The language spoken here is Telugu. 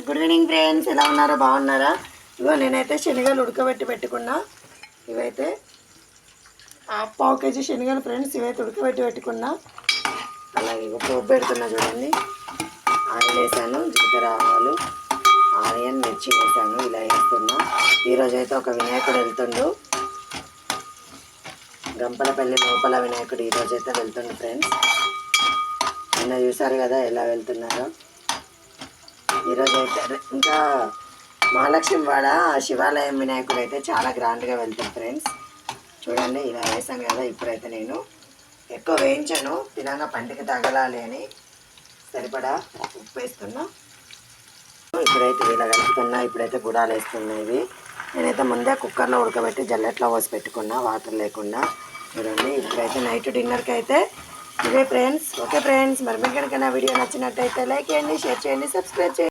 గుడ్ ఈవినింగ్ ఫ్రెండ్స్, ఎలా ఉన్నారో బాగున్నారా? ఇగో నేనైతే శనగలు ఉడకబెట్టి పెట్టుకున్నా. ఇవైతే పావు కేజీ శనగలు ఫ్రెండ్స్, ఇవైతే ఉడకబెట్టి పెట్టుకున్నా. అలాగే ఇగో పోపు పెడుతున్నా చూడండి. ఆయిల్ వేసాను, జీలకర్ర ఆవాలు, ఆనియన్, మిర్చి వేసాను. ఇలా వేస్తున్నా. ఈరోజు అయితే ఒక వినాయకుడు వెళ్తుండు, గంపలపల్లి లోపల వినాయకుడు ఈరోజు అయితే వెళ్తుండు ఫ్రెండ్స్. నిన్న చూసారు కదా ఎలా వెళ్తున్నారో. ఈరోజు అయితే ఇంకా మహాలక్ష్మి వాడ శివాలయం వినాయకుడు అయితే చాలా గ్రాండ్గా వెళ్తాను ఫ్రెండ్స్. చూడండి ఇలా వేసాను కదా. ఇప్పుడైతే నేను ఎక్కువ వేయించాను, తినగా పంటికి తగలాలి అని సరిపడా ఉప్పు వేస్తున్నా. ఇప్పుడైతే ఇలా కలుపుతున్నా. ఇప్పుడైతే గుడాలు వేస్తున్నాయి. నేనైతే ముందే కుక్కర్లో ఉడకబెట్టి జల్లెట్లో పోసి పెట్టుకున్నా, వాటర్ లేకుండా. చూడండి ఇప్పుడైతే నైట్ డిన్నర్కి అయితే ఇవే ఫ్రెండ్స్. ఓకే ఫ్రెండ్స్, మరి మీకు కనుక నా వీడియో నచ్చినట్టయితే లైక్ చేయండి, షేర్ చేయండి, సబ్స్క్రైబ్ చేయండి.